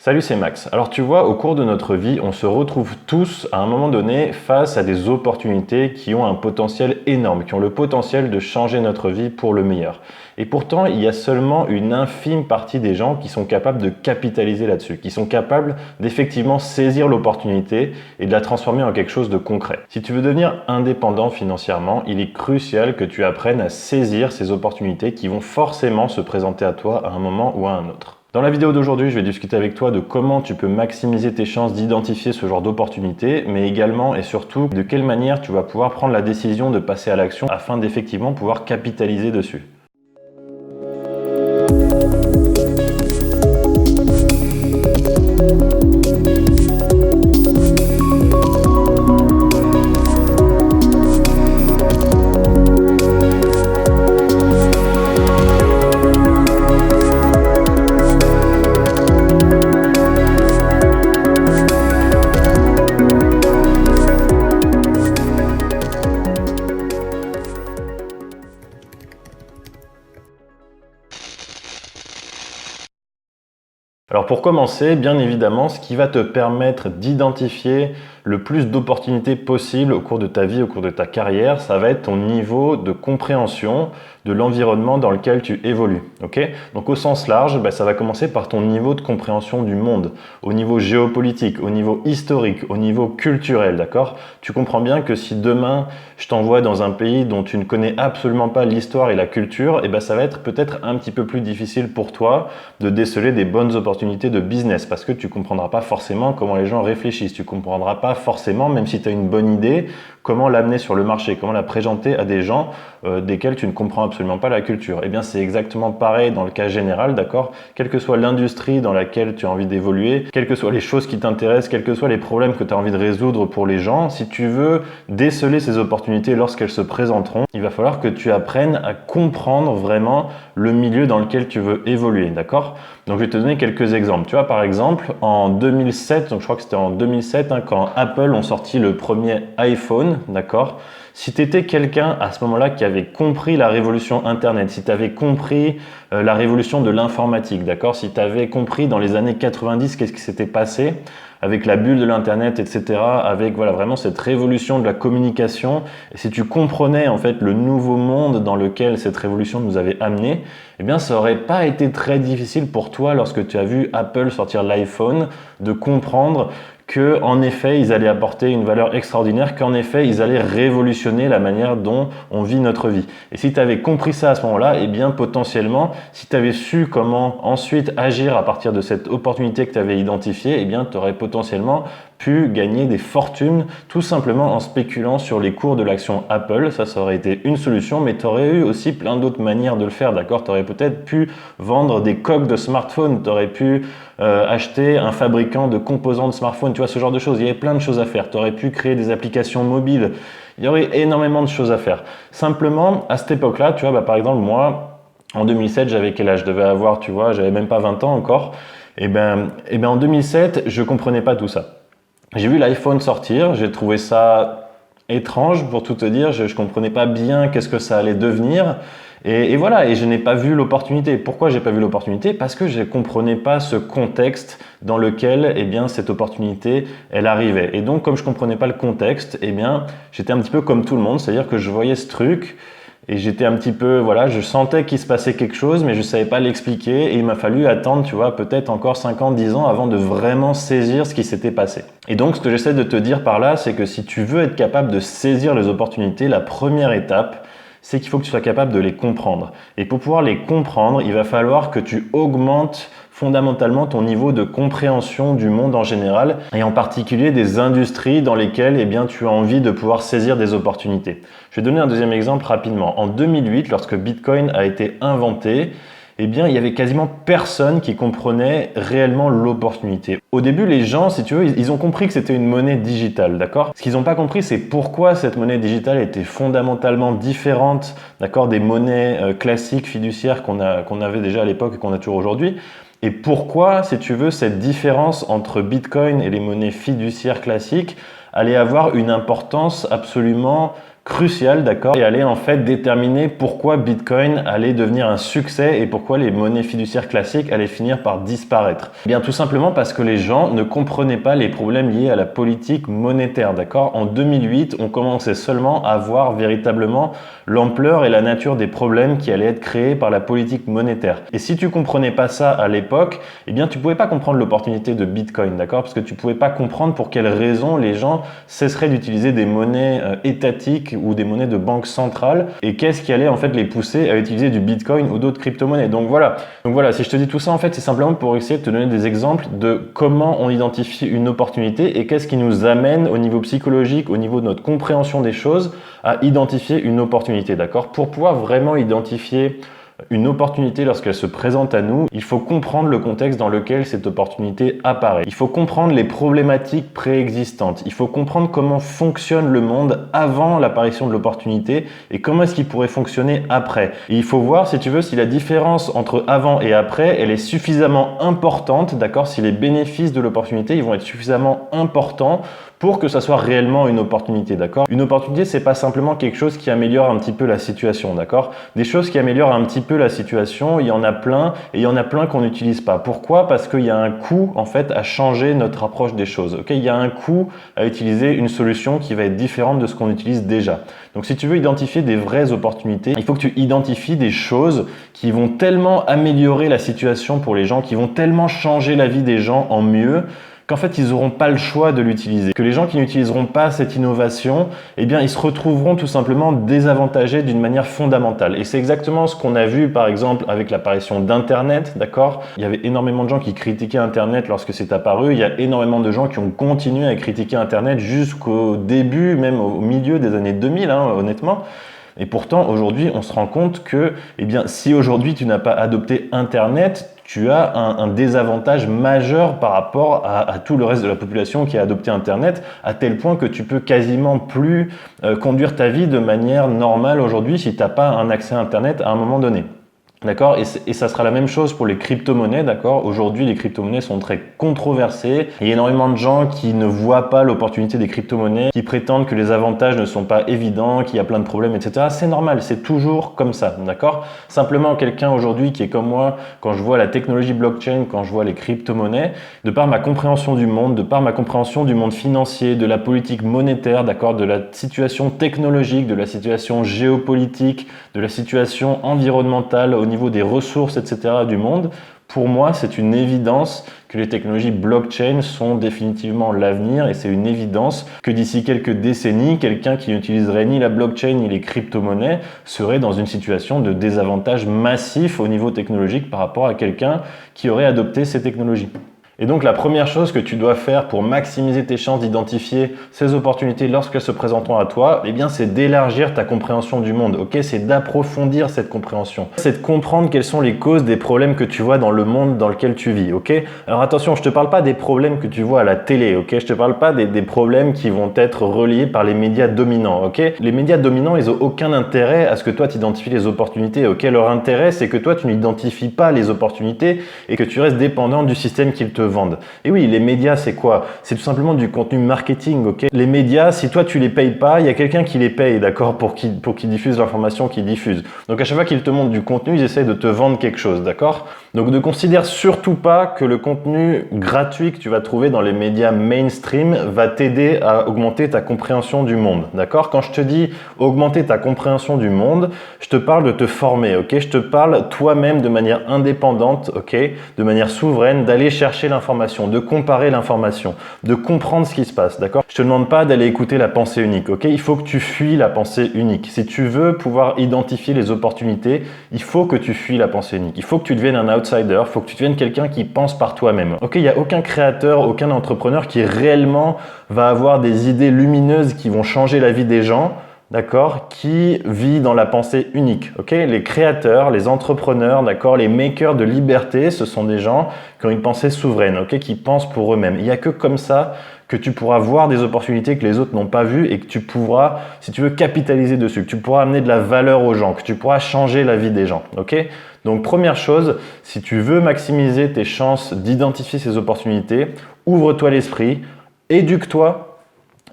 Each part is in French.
Salut, c'est Max. Alors tu vois, au cours de notre vie, on se retrouve tous à un moment donné face à des opportunités qui ont un potentiel énorme, qui ont le potentiel de changer notre vie pour le meilleur. Et pourtant, il y a seulement une infime partie des gens qui sont capables de capitaliser là-dessus, qui sont capables d'effectivement saisir l'opportunité et de la transformer en quelque chose de concret. Si tu veux devenir indépendant financièrement, il est crucial que tu apprennes à saisir ces opportunités qui vont forcément se présenter à toi à un moment ou à un autre. Dans la vidéo d'aujourd'hui, je vais discuter avec toi de comment tu peux maximiser tes chances d'identifier ce genre d'opportunités, mais également et surtout de quelle manière tu vas pouvoir prendre la décision de passer à l'action afin d'effectivement pouvoir capitaliser dessus. Alors pour commencer, bien évidemment, ce qui va te permettre d'identifier le plus d'opportunités possibles au cours de ta vie, au cours de ta carrière, ça va être ton niveau de compréhension de l'environnement dans lequel tu évolues. Okay ? Donc au sens large, ça va commencer par ton niveau de compréhension du monde, au niveau géopolitique, au niveau historique, au niveau culturel, d'accord ? Tu comprends bien que si demain je t'envoie dans un pays dont tu ne connais absolument pas l'histoire et la culture, ça va être peut-être un petit peu plus difficile pour toi de déceler des bonnes opportunités de business parce que tu comprendras pas forcément comment les gens réfléchissent, tu comprendras pas forcément, même si tu as une bonne idée, comment l'amener sur le marché, comment la présenter à des gens desquels tu ne comprends absolument pas la culture. Eh bien, c'est exactement pareil dans le cas général, d'accord ? Quelle que soit l'industrie dans laquelle tu as envie d'évoluer, quelles que soient les choses qui t'intéressent, quels que soient les problèmes que tu as envie de résoudre pour les gens, si tu veux déceler ces opportunités lorsqu'elles se présenteront, il va falloir que tu apprennes à comprendre vraiment le milieu dans lequel tu veux évoluer, d'accord ? Donc, je vais te donner quelques exemples. Tu vois, par exemple, en 2007, donc je crois que c'était en 2007, quand Apple ont sorti le premier iPhone, d'accord ? Si tu étais quelqu'un à ce moment-là qui avait compris la révolution Internet, si tu avais compris la révolution de l'informatique, d'accord ? Si tu avais compris dans les années 90 qu'est-ce qui s'était passé avec la bulle de l'Internet, etc., avec vraiment cette révolution de la communication, et si tu comprenais en fait le nouveau monde dans lequel cette révolution nous avait amené, ça aurait pas été très difficile pour toi lorsque tu as vu Apple sortir l'iPhone de comprendre que en effet ils allaient apporter une valeur extraordinaire, qu'en effet ils allaient révolutionner la manière dont on vit notre vie. Et si tu avais compris ça à ce moment-là, potentiellement, si tu avais su comment ensuite agir à partir de cette opportunité que tu avais identifiée, tu aurais potentiellement pu gagner des fortunes tout simplement en spéculant sur les cours de l'action Apple. Ça aurait été une solution, mais tu aurais eu aussi plein d'autres manières de le faire, d'accord ? Tu aurais peut-être pu vendre des coques de smartphone, tu aurais pu acheter un fabricant de composants de smartphone, tu vois, ce genre de choses. Il y avait plein de choses à faire. Tu aurais pu créer des applications mobiles. Il y aurait énormément de choses à faire. Simplement, à cette époque-là, tu vois, par exemple, moi, en 2007, j'avais quel âge ? Je devais avoir, tu vois, j'avais même pas 20 ans encore. En 2007, je comprenais pas tout ça. J'ai vu l'iPhone sortir, j'ai trouvé ça étrange pour tout te dire, je comprenais pas bien qu'est-ce que ça allait devenir et je n'ai pas vu l'opportunité. Pourquoi j'ai pas vu l'opportunité ? Parce que je comprenais pas ce contexte dans lequel cette opportunité elle arrivait. Et donc comme je comprenais pas le contexte, j'étais un petit peu comme tout le monde, c'est-à-dire que je voyais ce truc et j'étais un petit peu, je sentais qu'il se passait quelque chose, mais je savais pas l'expliquer et il m'a fallu attendre, tu vois, peut-être encore 5 ans, 10 ans avant de vraiment saisir ce qui s'était passé. Et donc, ce que j'essaie de te dire par là, c'est que si tu veux être capable de saisir les opportunités, la première étape, c'est qu'il faut que tu sois capable de les comprendre. Et pour pouvoir les comprendre, il va falloir que tu augmentes fondamentalement ton niveau de compréhension du monde en général et en particulier des industries dans lesquelles tu as envie de pouvoir saisir des opportunités. Je vais donner un deuxième exemple rapidement. En 2008, lorsque Bitcoin a été inventé, il y avait quasiment personne qui comprenait réellement l'opportunité. Au début, les gens, si tu veux, ils ont compris que c'était une monnaie digitale, d'accord ? Ce qu'ils n'ont pas compris, c'est pourquoi cette monnaie digitale était fondamentalement différente, d'accord, des monnaies classiques fiduciaires qu'on avait déjà à l'époque et qu'on a toujours aujourd'hui. Et pourquoi, si tu veux, cette différence entre Bitcoin et les monnaies fiduciaires classiques allait avoir une importance absolument crucial, d'accord, et allait en fait déterminer pourquoi Bitcoin allait devenir un succès et pourquoi les monnaies fiduciaires classiques allaient finir par disparaître. Eh bien tout simplement parce que les gens ne comprenaient pas les problèmes liés à la politique monétaire, d'accord. En 2008, on commençait seulement à voir véritablement l'ampleur et la nature des problèmes qui allaient être créés par la politique monétaire. Et si tu comprenais pas ça à l'époque, eh bien tu pouvais pas comprendre l'opportunité de Bitcoin, d'accord, parce que tu pouvais pas comprendre pour quelles raisons les gens cesseraient d'utiliser des monnaies étatiques ou des monnaies de banque centrale et qu'est-ce qui allait en fait les pousser à utiliser du Bitcoin ou d'autres crypto-monnaies. Donc voilà, si je te dis tout ça en fait, c'est simplement pour essayer de te donner des exemples de comment on identifie une opportunité et qu'est-ce qui nous amène au niveau psychologique, au niveau de notre compréhension des choses, à identifier une opportunité, d'accord? Pour pouvoir vraiment identifier une opportunité lorsqu'elle se présente à nous, il faut comprendre le contexte dans lequel cette opportunité apparaît. Il faut comprendre les problématiques préexistantes. Il faut comprendre comment fonctionne le monde avant l'apparition de l'opportunité et comment est-ce qu'il pourrait fonctionner après. Et il faut voir, si tu veux, si la différence entre avant et après, elle est suffisamment importante, d'accord? Si les bénéfices de l'opportunité, ils vont être suffisamment importants pour que ça soit réellement une opportunité, d'accord? Une opportunité, c'est pas simplement quelque chose qui améliore un petit peu la situation, d'accord? Des choses qui améliorent un petit peu la situation, il y en a plein et il y en a plein qu'on n'utilise pas. Pourquoi? Parce qu'il y a un coût, en fait, à changer notre approche des choses, ok? Il y a un coût à utiliser une solution qui va être différente de ce qu'on utilise déjà. Donc, si tu veux identifier des vraies opportunités, il faut que tu identifies des choses qui vont tellement améliorer la situation pour les gens, qui vont tellement changer la vie des gens en mieux, qu'en fait, ils n'auront pas le choix de l'utiliser. Que les gens qui n'utiliseront pas cette innovation, eh bien, ils se retrouveront tout simplement désavantagés d'une manière fondamentale. Et c'est exactement ce qu'on a vu, par exemple, avec l'apparition d'Internet, d'accord? Il y avait énormément de gens qui critiquaient Internet lorsque c'est apparu. Il y a énormément de gens qui ont continué à critiquer Internet jusqu'au début, même au milieu des années 2000, honnêtement. Et pourtant, aujourd'hui, on se rend compte que, eh bien, si aujourd'hui tu n'as pas adopté Internet, tu as un désavantage majeur par rapport à tout le reste de la population qui a adopté Internet, à tel point que tu peux quasiment plus conduire ta vie de manière normale aujourd'hui si tu n'as pas un accès à Internet à un moment donné. D'accord, et ça sera la même chose pour les crypto-monnaies, d'accord. Aujourd'hui, les crypto-monnaies sont très controversées. Il y a énormément de gens qui ne voient pas l'opportunité des crypto-monnaies, qui prétendent que les avantages ne sont pas évidents, qu'il y a plein de problèmes, etc. C'est normal, c'est toujours comme ça, d'accord. Simplement, quelqu'un aujourd'hui qui est comme moi, quand je vois la technologie blockchain, quand je vois les crypto-monnaies, de par ma compréhension du monde, de par ma compréhension du monde financier, de la politique monétaire, d'accord, de la situation technologique, de la situation géopolitique, de la situation environnementale, au niveau des ressources, etc. du monde, pour moi, c'est une évidence que les technologies blockchain sont définitivement l'avenir et c'est une évidence que d'ici quelques décennies, quelqu'un qui n'utiliserait ni la blockchain ni les crypto-monnaies serait dans une situation de désavantage massif au niveau technologique par rapport à quelqu'un qui aurait adopté ces technologies. Et donc la première chose que tu dois faire pour maximiser tes chances d'identifier ces opportunités lorsqu'elles se présenteront à toi, eh bien c'est d'élargir ta compréhension du monde, ok? C'est d'approfondir cette compréhension. C'est de comprendre quelles sont les causes des problèmes que tu vois dans le monde dans lequel tu vis, ok? Alors attention, je te parle pas des problèmes que tu vois à la télé, ok? Je te parle pas des problèmes qui vont être reliés par les médias dominants, ok? Les médias dominants, ils ont aucun intérêt à ce que toi tu identifies les opportunités, ok? Leur intérêt, c'est que toi tu n'identifies pas les opportunités et que tu restes dépendant du système qu'ils te vendent. Et oui, les médias, c'est quoi? C'est tout simplement du contenu marketing, ok? Les médias, si toi tu les payes pas, il y a quelqu'un qui les paye, d'accord, pour qu'il diffuse l'information qu'ils diffusent. Donc à chaque fois qu'ils te montrent du contenu, ils essayent de te vendre quelque chose, d'accord? Donc ne considère surtout pas que le contenu gratuit que tu vas trouver dans les médias mainstream va t'aider à augmenter ta compréhension du monde, d'accord? Quand je te dis augmenter ta compréhension du monde, je te parle de te former, ok? Je te parle toi-même de manière indépendante, ok? De manière souveraine, d'aller chercher l'information, de comparer l'information, de comprendre ce qui se passe, d'accord? Je te demande pas d'aller écouter la pensée unique, ok? Il faut que tu fuis la pensée unique. Si tu veux pouvoir identifier les opportunités, il faut que tu fuis la pensée unique. Il faut que tu deviennes un outsider, il faut que tu deviennes quelqu'un qui pense par toi-même. Ok, il n'y a aucun créateur, aucun entrepreneur qui réellement va avoir des idées lumineuses qui vont changer la vie des gens, d'accord, qui vit dans la pensée unique, ok? Les créateurs, les entrepreneurs, d'accord, les makers de liberté, ce sont des gens qui ont une pensée souveraine, ok, qui pensent pour eux-mêmes. Il n'y a que comme ça que tu pourras voir des opportunités que les autres n'ont pas vues et que tu pourras, si tu veux, capitaliser dessus, que tu pourras amener de la valeur aux gens, que tu pourras changer la vie des gens, ok? Donc première chose, si tu veux maximiser tes chances d'identifier ces opportunités, ouvre-toi l'esprit, éduque-toi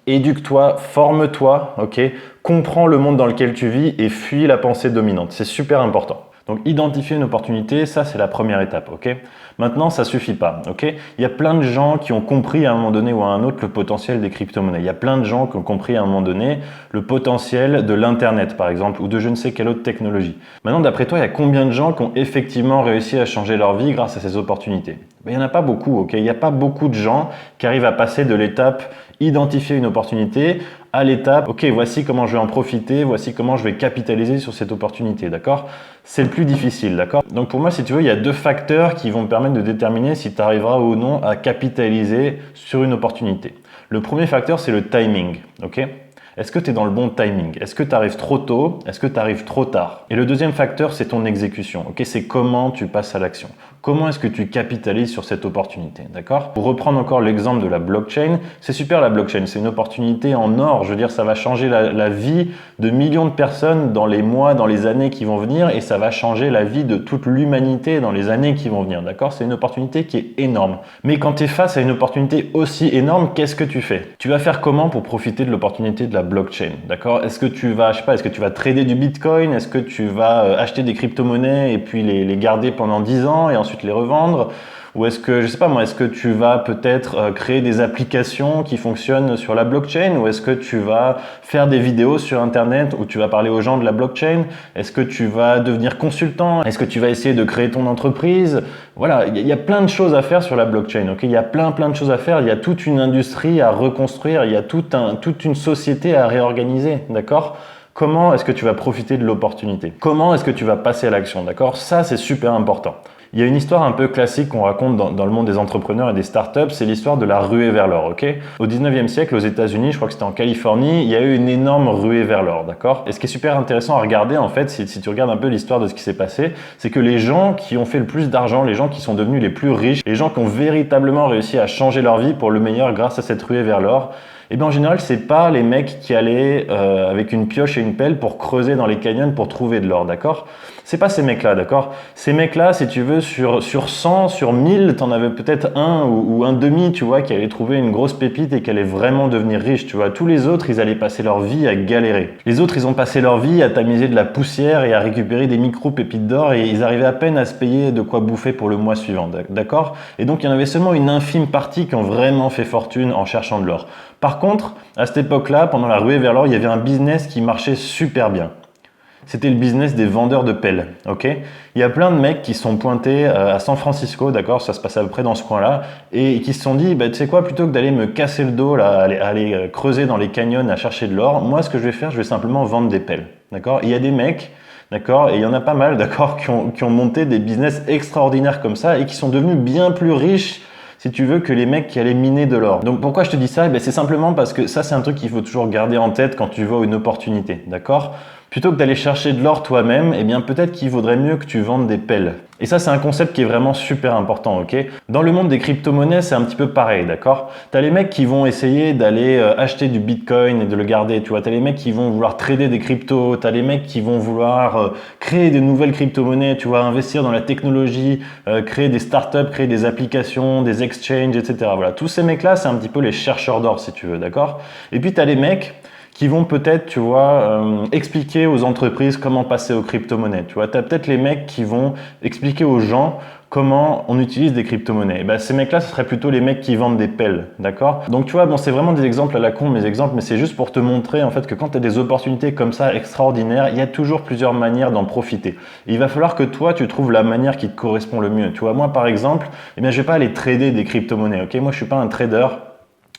Éduque-toi, forme-toi, ok? Comprends le monde dans lequel tu vis et fuis la pensée dominante. C'est super important. Donc identifier une opportunité, ça c'est la première étape, ok? Maintenant, ça suffit pas, ok? Il y a plein de gens qui ont compris à un moment donné ou à un autre le potentiel des crypto-monnaies. Il y a plein de gens qui ont compris à un moment donné le potentiel de l'internet, par exemple, ou de je ne sais quelle autre technologie. Maintenant, d'après toi, il y a combien de gens qui ont effectivement réussi à changer leur vie grâce à ces opportunités? Ben, il n'y en a pas beaucoup, ok? Il n'y a pas beaucoup de gens qui arrivent à passer de l'étape identifier une opportunité à l'étape, ok, voici comment je vais en profiter, voici comment je vais capitaliser sur cette opportunité, d'accord? C'est le plus difficile, d'accord? Donc pour moi, si tu veux, il y a deux facteurs qui vont me permettre de déterminer si tu arriveras ou non à capitaliser sur une opportunité. Le premier facteur, c'est le timing, ok? Est-ce que tu es dans le bon timing? Est-ce que tu arrives trop tôt? Est-ce que tu arrives trop tard? Et le deuxième facteur, c'est ton exécution. Ok, c'est comment tu passes à l'action. Comment est-ce que tu capitalises sur cette opportunité? D'accord? Pour reprendre encore l'exemple de la blockchain, c'est super la blockchain. C'est une opportunité en or. Je veux dire, ça va changer la vie de millions de personnes dans les mois, dans les années qui vont venir et ça va changer la vie de toute l'humanité dans les années qui vont venir. D'accord? C'est une opportunité qui est énorme. Mais quand tu es face à une opportunité aussi énorme, qu'est-ce que tu fais? Tu vas faire comment pour profiter de l'opportunité de la blockchain, d'accord? Est-ce que tu vas, je sais pas, est-ce que tu vas trader du Bitcoin? Est-ce que tu vas acheter des crypto-monnaies et puis les garder pendant 10 ans et ensuite les revendre? Ou est-ce que, je sais pas moi, est-ce que tu vas peut-être créer des applications qui fonctionnent sur la blockchain? Ou est-ce que tu vas faire des vidéos sur Internet où tu vas parler aux gens de la blockchain? Est-ce que tu vas devenir consultant? Est-ce que tu vas essayer de créer ton entreprise? Voilà, il y a plein de choses à faire sur la blockchain, ok? Il y a plein de choses à faire, il y a toute une industrie à reconstruire, il y a toute une société à réorganiser, d'accord? Comment est-ce que tu vas profiter de l'opportunité? Comment est-ce que tu vas passer à l'action, d'accord? Ça, c'est super important. Il y a une histoire un peu classique qu'on raconte dans le monde des entrepreneurs et des startups, c'est l'histoire de la ruée vers l'or, ok? Au 19e siècle, aux États-Unis, je crois que c'était en Californie, il y a eu une énorme ruée vers l'or, d'accord? Et ce qui est super intéressant à regarder, en fait, si tu regardes un peu l'histoire de ce qui s'est passé, c'est que les gens qui ont fait le plus d'argent, les gens qui sont devenus les plus riches, les gens qui ont véritablement réussi à changer leur vie pour le meilleur grâce à cette ruée vers l'or, et bien en général, c'est pas les mecs qui allaient avec une pioche et une pelle pour creuser dans les canyons pour trouver de l'or, d'accord? C'est pas ces mecs-là, d'accord? Ces mecs-là, si tu veux, sur 100, sur 1000, t'en avais peut-être un ou un demi, tu vois, qui allait trouver une grosse pépite et qui allait vraiment devenir riche, tu vois. Tous les autres, ils allaient passer leur vie à galérer. Les autres, ils ont passé leur vie à tamiser de la poussière et à récupérer des micro-pépites d'or et ils arrivaient à peine à se payer de quoi bouffer pour le mois suivant, d'accord? Et donc, il y en avait seulement une infime partie qui ont vraiment fait fortune en cherchant de l'or. Par contre, à cette époque-là, pendant la ruée vers l'or, il y avait un business qui marchait super bien. C'était le business des vendeurs de pelles, ok? Il y a plein de mecs qui sont pointés à San Francisco, d'accord? Ça se passe à peu près dans ce coin-là, et qui se sont dit, bah, tu sais quoi, plutôt que d'aller me casser le dos, là, aller creuser dans les canyons à chercher de l'or, moi, ce que je vais faire, je vais simplement vendre des pelles, d'accord? Il y a des mecs, d'accord? Et il y en a pas mal, d'accord, qui ont monté des business extraordinaires comme ça et qui sont devenus bien plus riches si tu veux, que les mecs qui allaient miner de l'or. Donc pourquoi je te dis ça? C'est simplement parce que ça, c'est un truc qu'il faut toujours garder en tête quand tu vois une opportunité, d'accord? Plutôt que d'aller chercher de l'or toi-même, eh bien peut-être qu'il vaudrait mieux que tu vendes des pelles. Et ça, c'est un concept qui est vraiment super important, ok? Dans le monde des crypto-monnaies, c'est un petit peu pareil, d'accord? T'as les mecs qui vont essayer d'aller acheter du Bitcoin et de le garder, tu vois. T'as les mecs qui vont vouloir trader des cryptos, t'as les mecs qui vont vouloir créer de nouvelles crypto-monnaies, tu vois, investir dans la technologie, créer des startups, créer des applications, des exchanges, etc. Voilà, tous ces mecs-là, c'est un petit peu les chercheurs d'or, si tu veux, d'accord? Et puis t'as les mecs qui vont peut-être, tu vois, expliquer aux entreprises comment passer aux crypto-monnaies. Tu vois, tu as peut-être les mecs qui vont expliquer aux gens comment on utilise des crypto-monnaies. Et ben, ces mecs-là, ce seraient plutôt les mecs qui vendent des pelles, d'accord? Donc, tu vois, bon, c'est vraiment des exemples à la con, mes exemples, mais c'est juste pour te montrer, en fait, que quand tu as des opportunités comme ça, extraordinaires, il y a toujours plusieurs manières d'en profiter. Et il va falloir que toi, tu trouves la manière qui te correspond le mieux. Tu vois, moi, par exemple, eh bien, je vais pas aller trader des crypto-monnaies, ok? Moi, je suis pas un trader.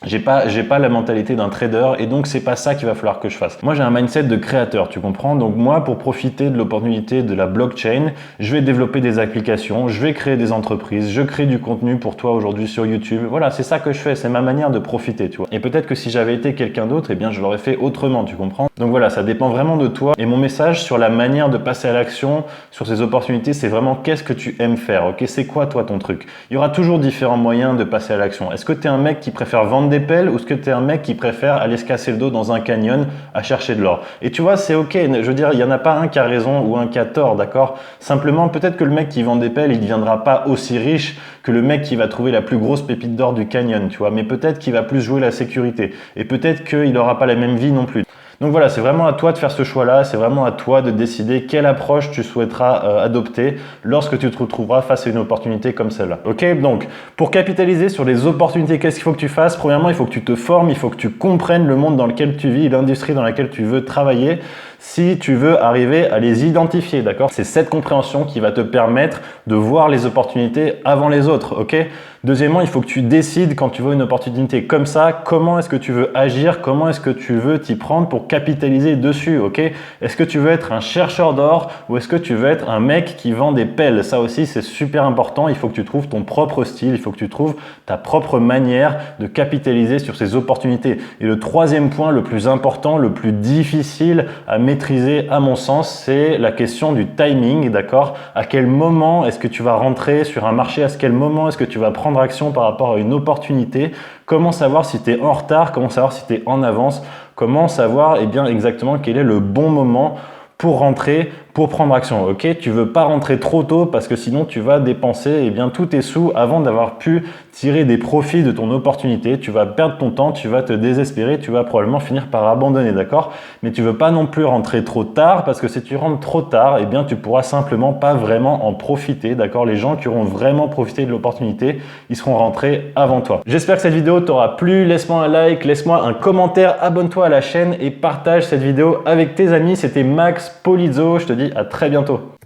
J'ai pas la mentalité d'un trader et donc c'est pas ça qu'il va falloir que je fasse. Moi j'ai un mindset de créateur, tu comprends? Donc moi pour profiter de l'opportunité de la blockchain, je vais développer des applications, je vais créer des entreprises, je crée du contenu pour toi aujourd'hui sur YouTube. Voilà, c'est ça que je fais, c'est ma manière de profiter, tu vois. Et peut-être que si j'avais été quelqu'un d'autre, eh bien je l'aurais fait autrement, tu comprends? Donc voilà, ça dépend vraiment de toi et mon message sur la manière de passer à l'action sur ces opportunités, c'est vraiment qu'est-ce que tu aimes faire, ok? C'est quoi toi ton truc? Il y aura toujours différents moyens de passer à l'action. Est-ce que tu es un mec qui préfère vendre vendre des pelles ou est-ce que tu es un mec qui préfère aller se casser le dos dans un canyon à chercher de l'or? Et tu vois, c'est ok, je veux dire, il n'y en a pas un qui a raison ou un qui a tort, d'accord? Simplement, peut-être que le mec qui vend des pelles, il ne deviendra pas aussi riche que le mec qui va trouver la plus grosse pépite d'or du canyon, tu vois, mais peut-être qu'il va plus jouer la sécurité et peut-être qu'il n'aura pas la même vie non plus. Donc voilà, c'est vraiment à toi de faire ce choix-là, c'est vraiment à toi de décider quelle approche tu souhaiteras adopter lorsque tu te retrouveras face à une opportunité comme celle-là. Ok, donc pour capitaliser sur les opportunités, qu'est-ce qu'il faut que tu fasses? Premièrement, il faut que tu te formes, il faut que tu comprennes le monde dans lequel tu vis, l'industrie dans laquelle tu veux travailler, si tu veux arriver à les identifier, d'accord? C'est cette compréhension qui va te permettre de voir les opportunités avant les autres, ok? Deuxièmement, il faut que tu décides quand tu vois une opportunité comme ça, comment est-ce que tu veux agir, comment est-ce que tu veux t'y prendre pour capitaliser dessus, ok? Est-ce que tu veux être un chercheur d'or ou est-ce que tu veux être un mec qui vend des pelles? Ça aussi, c'est super important. Il faut que tu trouves ton propre style, il faut que tu trouves ta propre manière de capitaliser sur ces opportunités. Et le troisième point, le plus important, le plus difficile à maîtriser à mon sens, c'est la question du timing, d'accord? À quel moment est-ce que tu vas rentrer sur un marché? À quel moment est-ce que tu vas prendre action par rapport à une opportunité? Comment savoir si tu es en retard? Comment savoir si tu es en avance? Comment savoir exactement quel est le bon moment pour rentrer, pour prendre action, ok? Tu veux pas rentrer trop tôt parce que sinon tu vas dépenser tous tes sous avant d'avoir pu tirer des profits de ton opportunité. Tu vas perdre ton temps, tu vas te désespérer, tu vas probablement finir par abandonner, d'accord? Mais tu veux pas non plus rentrer trop tard parce que si tu rentres trop tard, tu pourras simplement pas vraiment en profiter, d'accord? Les gens qui auront vraiment profité de l'opportunité, ils seront rentrés avant toi. J'espère que cette vidéo t'aura plu. Laisse-moi un like, laisse-moi un commentaire, abonne-toi à la chaîne et partage cette vidéo avec tes amis. C'était Max Polizzo, je te dis à très bientôt.